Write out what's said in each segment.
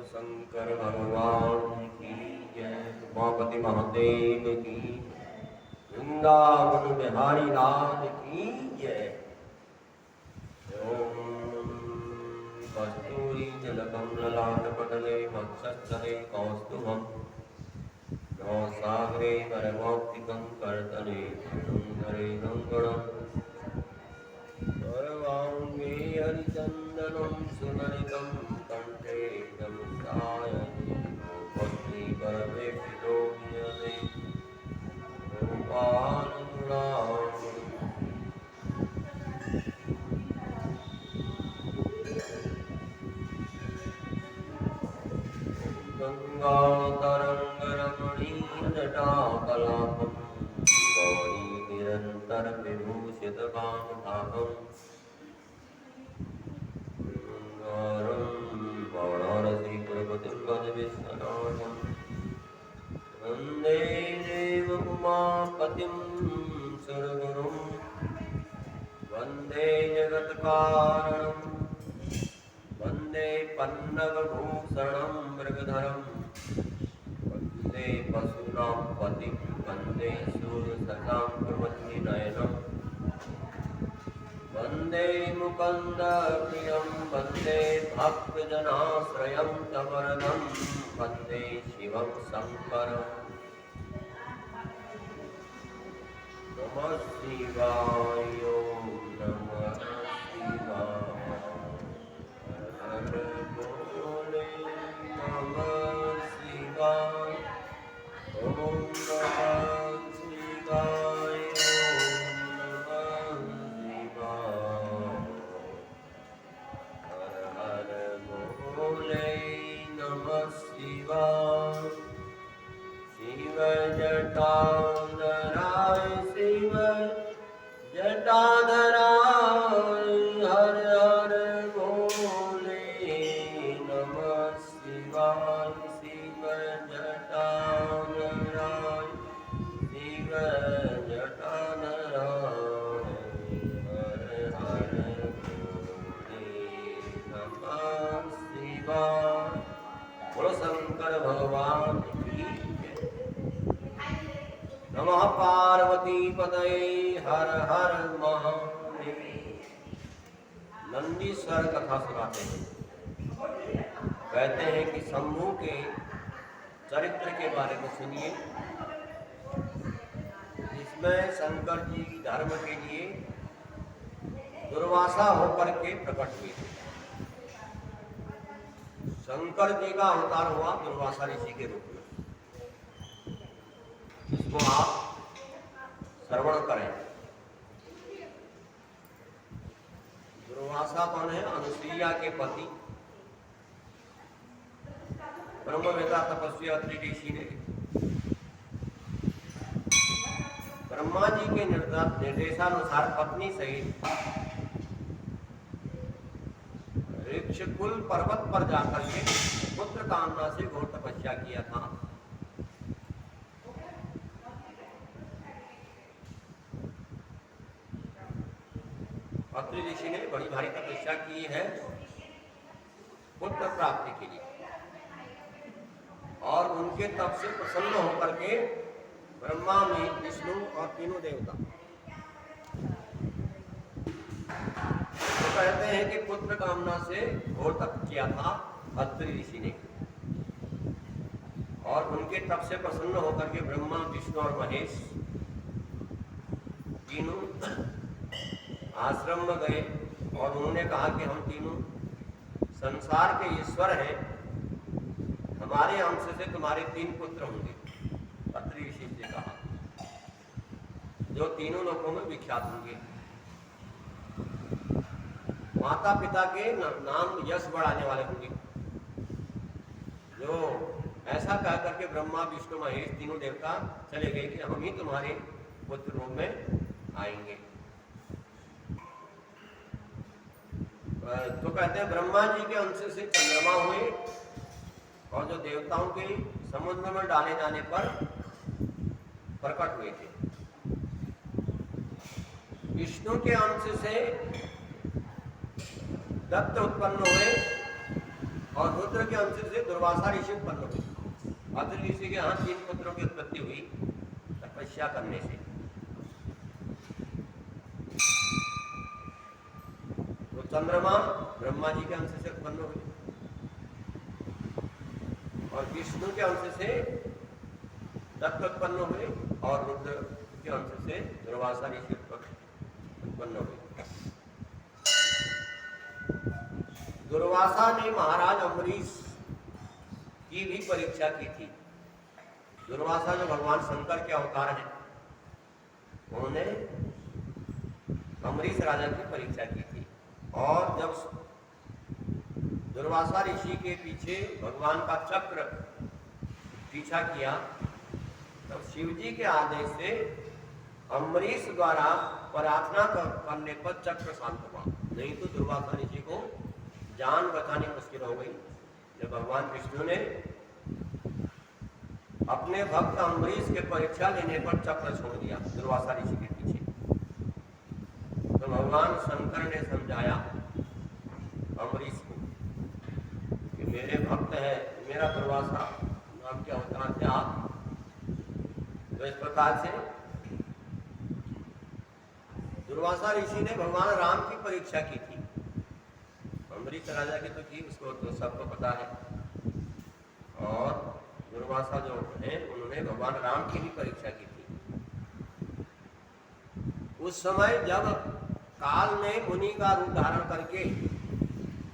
शंकर भगवान की जय। उमापति महादेव की, वृंदावन बिहारी लाल की जय। ओम कस्तूरी जलकमललाटपटले वक्षस्थले कौस्तुभम् नवसागरे परमौक्तिकं कर्तने सुन्दरे गङ्गणम् सर्वाङ्गे हरिचन्दनं सुललितं कण्ठे गमुक्तायते भक्ति परमेष्ठितो विजयते गोपालमुरारी। गङ्गातरङ्गरमणीयजटाकलापं गौरीनिरन्तरविभूषितकामभागम् वाराणसीपुरपतिं गजविश्वनाथं वन्दे देवउमापतिं सुरगुरुं वन्दे जगत्कारणं वन्दे पन्नगभूषणं मृगधरं वन्दे पशूनां पतिं वन्दे सूर्यशशाङ्कवह्निनयनं वन्दे मुकुन्दप्रियं वन्दे भक्तजनाश्रयं तवरदं वन्दे शिवं शङ्करम्। नमः शिवाय ॐ नमः शिवाय हर भोले नमः शिवाय ॐ नमः शिवाय ॐ नमः शिवाय हर भोले नमः शिवाय। शिव जटाधराय शिव जटाधराय हर हर भोले नमः शिवाय। शिव जटाधराय शिव जटाधराय हर हर भोले नमः शिवाय। बोलो शंकर भगवान की जय। नमः पार्वती पतये हर हर महादेव। नंदीश्वर कथा सुनाते हैं। कहते हैं कि शंभू के चरित्र के बारे में सुनिए, जिसमें शंकर जी धर्म के लिए दुर्वासा होकर के प्रकट हुए थे। शंकर जी का अवतार हुआ दुर्वासा ऋषि के रूप में, इसको आप श्रवण करें। दुर्वासा कौन है? अनुसुईया के पति, ब्रह्मवेता तपस्वी अत्रि ऋषि ने ब्रह्मा जी के निर्देशानुसार पत्नी सहित ऋक्षकुल पर्वत पर जाकर के पुत्र कामना से घोर तपस्या किया था। अत्रि ऋषि ने बड़ी भारी तपस्या की है पुत्र प्राप्ति के लिए, और उनके तप से प्रसन्न होकर के ब्रह्मा में विष्णु और तीनों देवता तो कहते हैं कि पुत्र कामना से घोर तप किया था अत्रि ऋषि ने, और उनके तप से प्रसन्न होकर के ब्रह्मा विष्णु और महेश तीनों आश्रम में गए और उन्होंने कहा कि हम तीनों संसार के ईश्वर हैं, हमारे अंश से तुम्हारे 3 पुत्र होंगे। अत्रि ऋषि ने कहा, जो तीनों लोकों में विख्यात होंगे। माता पिता के नाम यश बढ़ाने वाले होंगे। जो ऐसा कह करके ब्रह्मा विष्णु महेश तीनों देवता चले गए कि हम ही तुम्हारे पुत्र रूप में आएंगे। तो कहते हैं ब्रह्मा जी के अंश से चंद्रमा हुए, और जो देवताओं के समुद्र में डाले जाने पर प्रकट हुए थे। विष्णु के अंश से दत्त उत्पन्न हुए और रुद्र के अंश से दुर्वासा ऋषि उत्पन्न हुए। अत्रि ऋषि के यहाँ 3 पुत्रों की उत्पत्ति हुई तपस्या करने से। तो चंद्रमा ब्रह्मा जी के अंश से उत्पन्न हुए और विष्णु के अंश से दत्त उत्पन्न हुए और रुद्र के अंश से दुर्वासा ऋषि उत्पन्न हुए। दुर्वासा ने महाराज अम्बरीश की भी परीक्षा की थी। दुर्वासा जो भगवान शंकर के अवतार हैं, उन्होंने अम्बरीश राजा की परीक्षा की थी। और जब दुर्वासा ऋषि के पीछे भगवान का चक्र पीछा किया, तब शिव जी के आदेश से अम्बरीश द्वारा प्रार्थना करने पर चक्र शांत हुआ। नहीं तो दुर्वासा ऋषि को जान बचानी मुश्किल हो गई। जब भगवान विष्णु ने अपने भक्त अम्बरीश के परीक्षा लेने पर चक्र छोड़ दिया दुर्वासा ऋषि के पीछे, तो भगवान शंकर ने समझाया अम्बरीश को कि मेरे भक्त है, मेरा दुर्वासा नाम के अवतार से आप, तो इस प्रकार से दुर्वासा ऋषि ने भगवान राम की परीक्षा की थी। अम्बरीश राजा की तो की, उसको तो सबको पता है। और दुर्वासा जो है, उन्होंने भगवान राम की भी परीक्षा की थी। उस समय जब काल ने मुनि का रूप धारण करके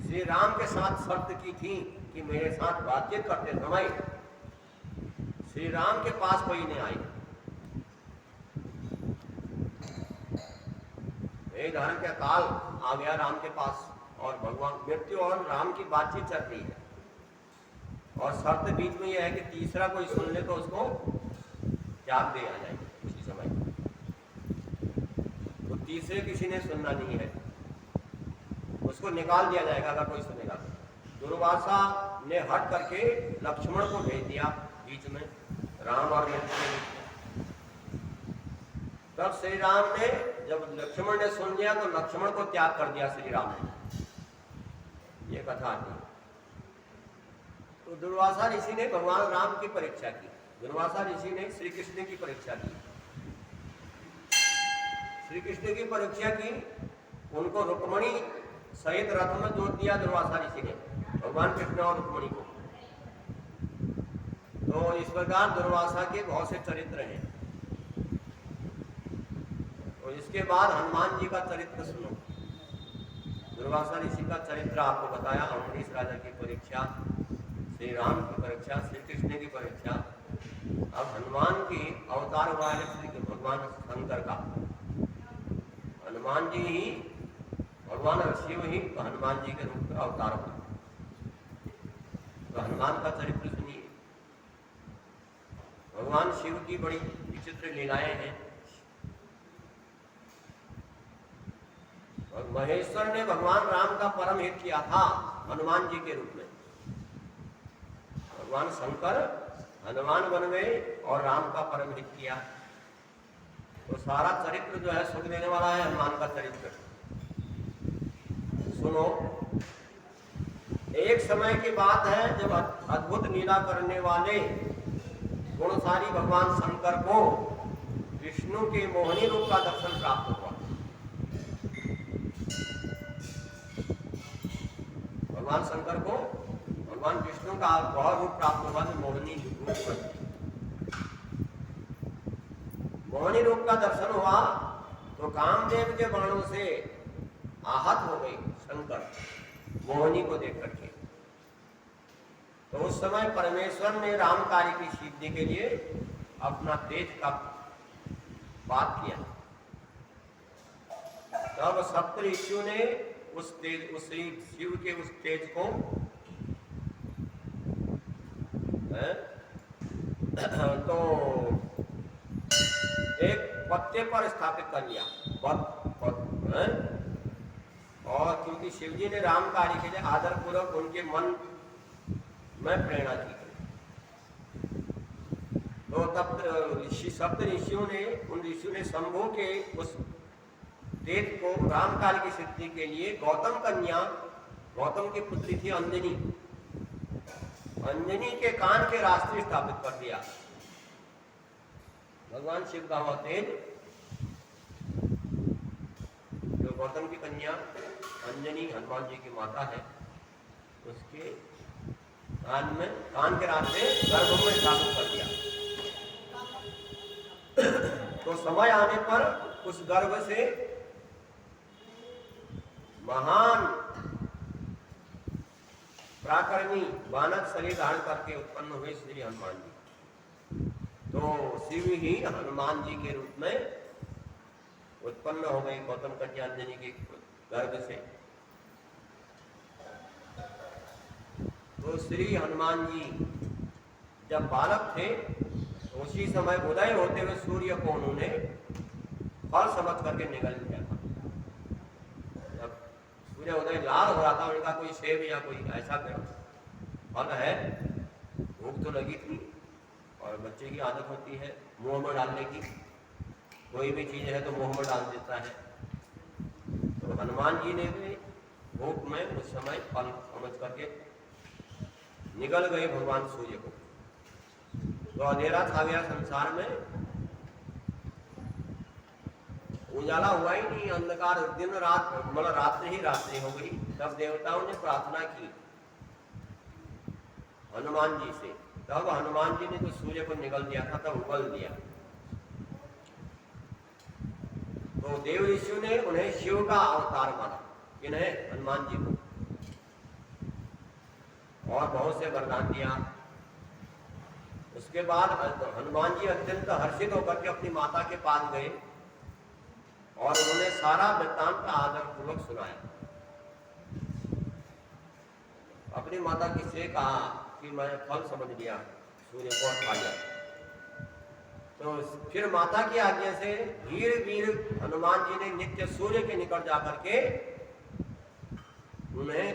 श्री राम के साथ शर्त की थी कि मेरे साथ बातचीत करते समय श्री राम के पास कोई नहीं आए, धारण के काल आ गया राम के पास और भगवान मृत्यु और राम की बातचीत चल रही है। और शर्त बीच में यह है कि तीसरा कोई सुन ले तो उसको त्याग दे आ जाएगी उसी समय। तो तीसरे किसी ने सुनना नहीं है, उसको निकाल दिया जाएगा अगर कोई सुनेगा। दुर्वासा ने हट करके लक्ष्मण को भेज दिया बीच में, राम और मृत्यु के बीच में। तब श्री राम ने, जब लक्ष्मण ने सुन लिया तो लक्ष्मण को त्याग कर दिया श्री राम ने। ये कथा आती है। तो दुर्वासा ऋषि ने भगवान राम की परीक्षा की, दुर्वासा ऋषि ने श्री कृष्ण की परीक्षा की। श्री कृष्ण की परीक्षा की, उनको रुक्मणी सहित रथ में जोत दिया दुर्वासा ऋषि ने, भगवान कृष्ण और रुक्मणी को। तो इस प्रकार दुर्वासा के बहुत से चरित्र हैं। तो इसके बाद हनुमान जी का चरित्र सुनो। दुर्वासा ऋषि का चरित्र आपको बताया, अम्बरीश राजा की परीक्षा, श्री राम की परीक्षा, श्री कृष्ण की परीक्षा। अब हनुमान की अवतार हुआ है श्री भगवान शंकर का। हनुमान जी ही भगवान शिव ही हनुमान जी के रूप में अवतार हुआ। तो हनुमान का चरित्र सुनिए। भगवान शिव की बड़ी विचित्र लीलाएं हैं। और महेश्वर ने भगवान राम का परम हित किया था हनुमान जी के रूप में। भगवान शंकर हनुमान बन गए और राम का परम हित किया। तो सारा चरित्र जो है सुख देने वाला है हनुमान का चरित्र। सुनो, एक समय की बात है जब अद्भुत लीला करने वाले गुणशाली भगवान शंकर को विष्णु के मोहिनी रूप का दर्शन प्राप्त हुआ। भगवान शंकर को भगवान विष्णु का वह रूप प्राप्त हुआ जो मोहिनी रूप। मोहिनी रूप का दर्शन हुआ तो कामदेव के बाणों से आहत हो गए शंकर मोहिनी को देख करके। तो उस समय परमेश्वर ने राम कार्य की सिद्धि के लिए अपना तेज का बात किया। तब सप्त ऋषियों ने उस तेज, उस शिव के उस तेज को तो एक पत्ते पर स्थापित कर लिया। और क्योंकि शिव जी ने राम कार्य के लिए आदर पूर्वक उनके मन में प्रेरणा की, तो तब सप्त ऋषियों ने, उन ऋषियों ने शंभु के उस तेज को राम कार्य की सिद्धि के लिए गौतम कन्या, गौतम की पुत्री थी अंजनी, अंजनी के कान के रास्ते स्थापित कर दिया। भगवान शिव का वह तेज जो गौतम की कन्या अंजनी हनुमान जी की माता है, उसके कान के रास्ते गर्भ में स्थापित कर दिया। तो समय आने पर उस गर्भ से महान पराक्रमी बानर शरीर धारण करके उत्पन्न हुए श्री हनुमान जी। तो शिव ही हनुमान जी के रूप में उत्पन्न हो गई गौतम कन्या अंजनी के गर्भ से। तो श्री हनुमान जी जब बालक थे तो उसी समय उदय होते हुए सूर्य को उन्होंने फल समझ करके निगल लिया था। जब सूर्य उदय लाल हो रहा था, उनका कोई सेब या कोई ऐसा फल है, भूख तो लगी थी और बच्चे की आदत होती है मुंह में डालने की, कोई भी चीज है तो मुंह में डाल देता है। तो हनुमान जी ने भी भूख में उस समय फल समझ करके निकल गए भगवान सूर्य को। तो अंधेरा छा गया संसार में, उजाला हुआ ही नहीं, अंधकार दिन रात मतलब रात्रि ही रात्रि हो गई। तब देवताओं ने प्रार्थना की हनुमान जी से, तब हनुमान जी ने तो सूर्य को निगल दिया था, तब उगल दिया। तो देव ऋषियों ने उन्हें शिव का अवतार माना, इन्हें हनुमान जी को, और बहुत से वरदान दिया। उसके बाद हनुमान जी अत्यंत हर्षित होकर के अपनी माता के पास गए और उन्होंने सारा वृत्तांत आदर पूर्वक सुनाया। अपनी माता किससे कहा कि मैं फल समझ लिया, सूर्य को खा लिया। तो फिर माता की आज्ञा से धीरे धीरे हनुमान जी ने नित्य सूर्य के निकट जाकर के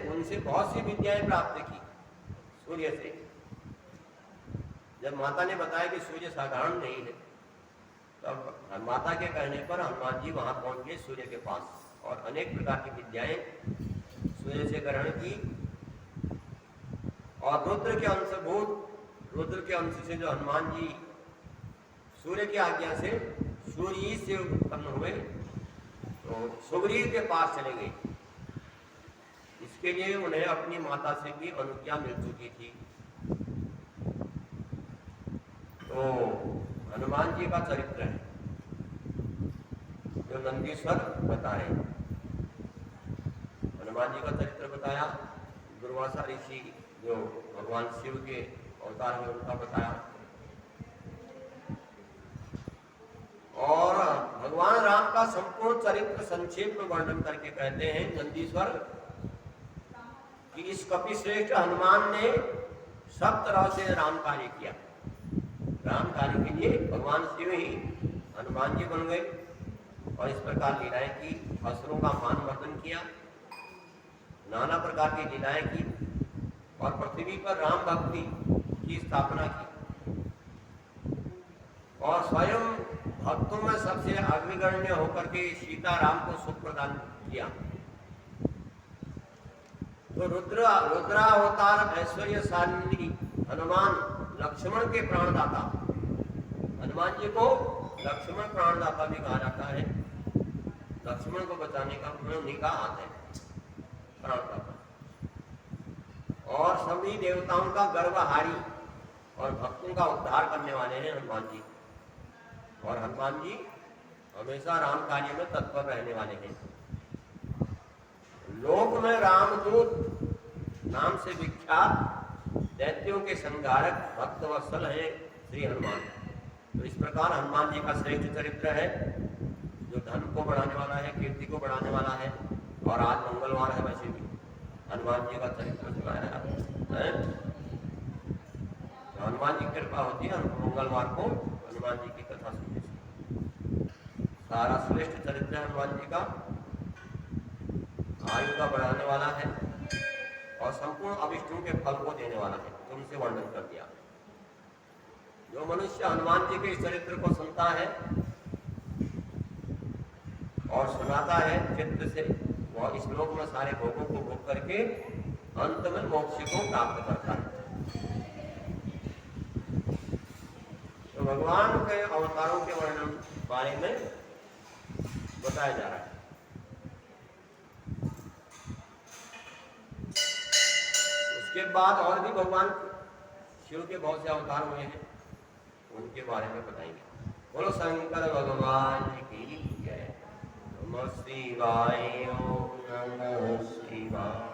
उनसे बहुत सी विद्याएं प्राप्त की सूर्य से। जब माता ने बताया कि सूर्य साधारण नहीं है, तब माता के कहने पर हनुमान जी वहां पहुंच गए सूर्य के पास और अनेक प्रकार की विद्याएं सूर्य से ग्रहण की। और रुद्र के अंश से जो हनुमान जी सूर्य की आज्ञा से सूर्य से उत्पन्न हुए, तो सुग्रीव के पास चले गए। इसके लिए उन्हें अपनी माता से भी अनुज्ञा मिल चुकी थी। तो हनुमान जी का चरित्र है जो नंदीश्वर बता रहे हैं। हनुमान जी का चरित्र बताया, दुर्वासा ऋषि जो भगवान शिव के अवतार में उनका बताया, और भगवान राम का संपूर्ण चरित्र संक्षेप में वर्णन करके कहते हैं नंदीश्वर कि इस कपिश्रेष्ठ हनुमान ने सब तरह से राम कार्य किया। राम कार्य के लिए भगवान शिव ही हनुमान जी बन गए और इस प्रकार लीलाएं की, असुरों का मान मर्दन किया, नाना प्रकार की लीलाएं की और पृथ्वी पर राम भक्ति की स्थापना की और स्वयं भक्तों में सबसे अग्रगण्य होकर के सीता राम को सुख प्रदान किया। तो रुद्रावतार ऐश्वर्यशाली हनुमान लक्ष्मण के प्राणदाता, हनुमान जी को लक्ष्मण प्राणदाता भी कहा जाता है। लक्ष्मण को बचाने का उन्हीं का हाथ है, प्राणदाता। और सभी देवताओं का गर्वहारी और भक्तों का उद्धार करने वाले हैं हनुमान जी। और हनुमान जी हमेशा राम कार्य में तत्पर रहने वाले हैं। लोक में रामदूत नाम से विख्यात दैत्यों के संहारक भक्त वत्सल हैं श्री हनुमान। तो इस प्रकार हनुमान जी का श्रेष्ठ चरित्र है जो धन को बढ़ाने वाला है, कीर्ति को बढ़ाने वाला है। और आज मंगलवार है, वैसे भी हनुमान जी का चरित्र सुनाया है। हनुमान जी की कृपा होती है, मंगलवार को हनुमान जी की कथा सुनने से। सारा श्रेष्ठ चरित्र हनुमान जी का, आयु का बढ़ाने वाला है और संपूर्ण अभिष्टों के फल को देने वाला है, तुमसे वर्णन कर दिया। जो मनुष्य हनुमान जी के इस चरित्र को सुनता है और सुनाता है चित्त से, वह इस लोक में सारे भोगों को भोग करके अंत में मोक्ष को प्राप्त करता है। तो भगवान के अवतारों के वर्णन बारे में बताया जा रहा है। उसके बाद और भी भगवान शिव के बहुत से अवतार हुए हैं, उनके बारे में बताएंगे। बोलो शंकर भगवान की जय। नमः शिवाय। ओम नमः शिवाय।